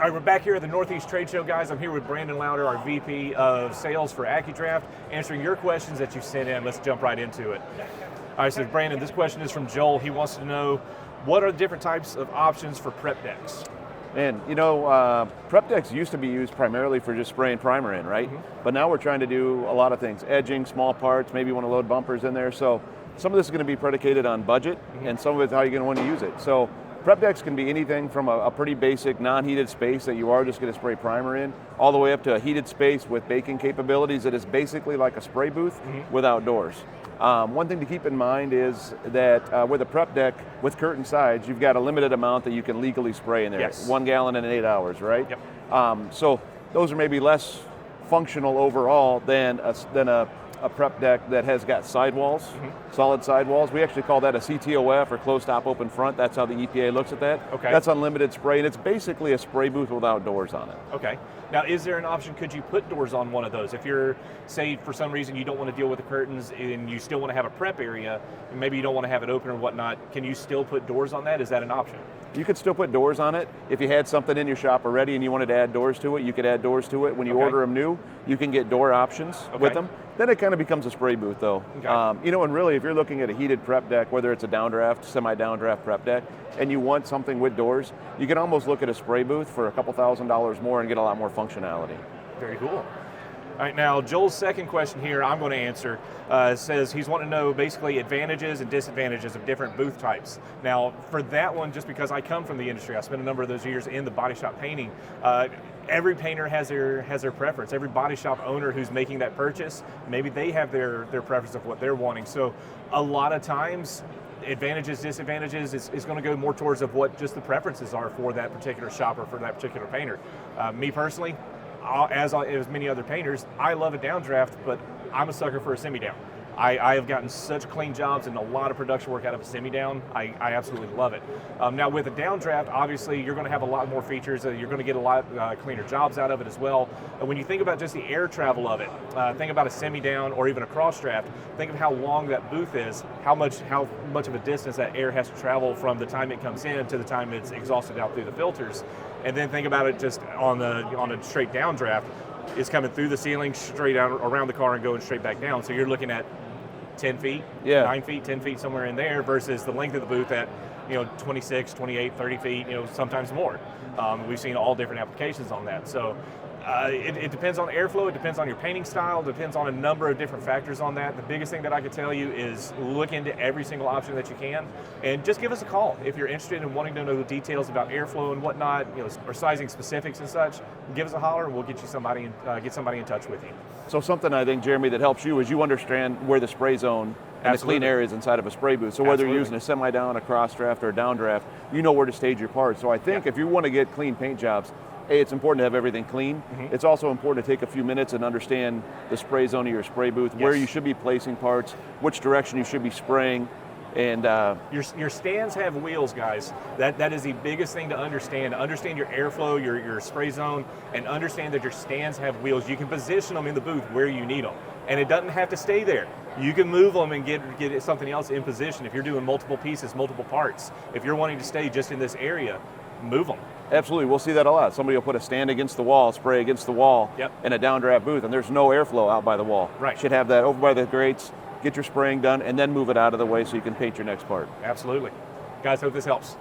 All right, we're back here at the Northeast Trade Show, guys. I'm here with Brandon Louder, our VP of Sales for AccuDraft, answering your questions that you sent in. Let's jump right into it. All right, so Brandon, this question is from Joel. He wants to know, what are the different types of options for prep decks? And you know, prep decks used to be used primarily for just spraying primer in, right? But now we're trying to do a lot of things, edging, small parts, maybe you want to load bumpers in there. So some of this is going to be predicated on budget, and some of it's how you're going to want to use it. So prep decks can be anything from a pretty basic non-heated space that you are just going to spray primer in, all the way up to a heated space with baking capabilities that is basically like a spray booth with outdoors. One thing to keep in mind is that with a prep deck with curtain sides, you've got a limited amount that you can legally spray in there. Yes. 1 gallon in 8 hours, right? Yep. So those are maybe less functional overall than a prep deck that has got sidewalls, solid sidewalls. We actually call that a CTOF, or closed top open front. That's how the EPA looks at that. Okay. That's unlimited spray, and it's basically a spray booth without doors on it. Okay. Now, is there an option, could you put doors on one of those? If you're, say, for some reason you don't want to deal with the curtains and you still want to have a prep area, and maybe you don't want to have it open or whatnot, can you still put doors on that? Is that an option? You could still put doors on it. If you had something in your shop already and you wanted to add doors to it, you could add doors to it. When you order them new, you can get door options with them. Then it kind of becomes a spray booth though. Okay. You know, and really if you're looking at a heated prep deck, whether it's a downdraft, semi-downdraft prep deck, and you want something with doors, you can almost look at a spray booth for a couple $1,000s more and get a lot more functionality. Very cool. All right, now Joel's second question here, I'm going to answer, says he's wanting to know basically advantages and disadvantages of different booth types. Now, for that one, just because I come from the industry, I spent a number of those years in the body shop painting, every painter has their preference. Every body shop owner who's making that purchase, maybe they have their preference of what they're wanting. So a lot of times, advantages, disadvantages is going to go more towards of what just the preferences are for that particular shopper, for that particular painter. Me personally, as many other painters, I love a downdraft, but I'm a sucker for a semi-down. I have gotten such clean jobs and a lot of production work out of a semi-down. I absolutely love it. Now with a downdraft, obviously you're going to have a lot more features. You're going to get a lot cleaner jobs out of it as well. And when you think about just the air travel of it, think about a semi-down or even a cross draft. Think of how long that booth is, how much of a distance that air has to travel from the time it comes in to the time it's exhausted out through the filters. And then think about it just on a straight downdraft. It's coming through the ceiling, straight out around the car and going straight back down. So you're looking at 10 feet, 9 feet, 10 feet, somewhere in there, versus the length of the booth at 26, 28, 30 feet, sometimes more. We've seen all different applications on that. So it depends on airflow, it depends on your painting style, it depends on a number of different factors on that. The biggest thing that I could tell you is look into every single option that you can, and just give us a call if you're interested in wanting to know the details about airflow and whatnot, or sizing specifics and such. Give us a holler, and we'll get you somebody in touch with you. So something I think, Jeremy, that helps you is you understand where the spray zone and the clean areas inside of a spray booth. So whether you're using a semi-down, a cross draft, or a downdraft, you know where to stage your parts. So I think if you want to get clean paint jobs, it's important to have everything clean. It's also important to take a few minutes and understand the spray zone of your spray booth, where you should be placing parts, which direction you should be spraying. And your stands have wheels, guys. That is the biggest thing to understand. Understand your airflow, your spray zone, and understand that your stands have wheels. You can position them in the booth where you need them, and it doesn't have to stay there. You can move them and get something else in position. If you're doing multiple pieces, multiple parts, if you're wanting to stay just in this area, move them. Absolutely, we'll see that a lot. Somebody will put a stand against the wall, spray against the wall in a downdraft booth, and there's no airflow out by the wall. Right. Should have that over by the grates, get your spraying done, and then move it out of the way so you can paint your next part. Absolutely. Guys, hope this helps.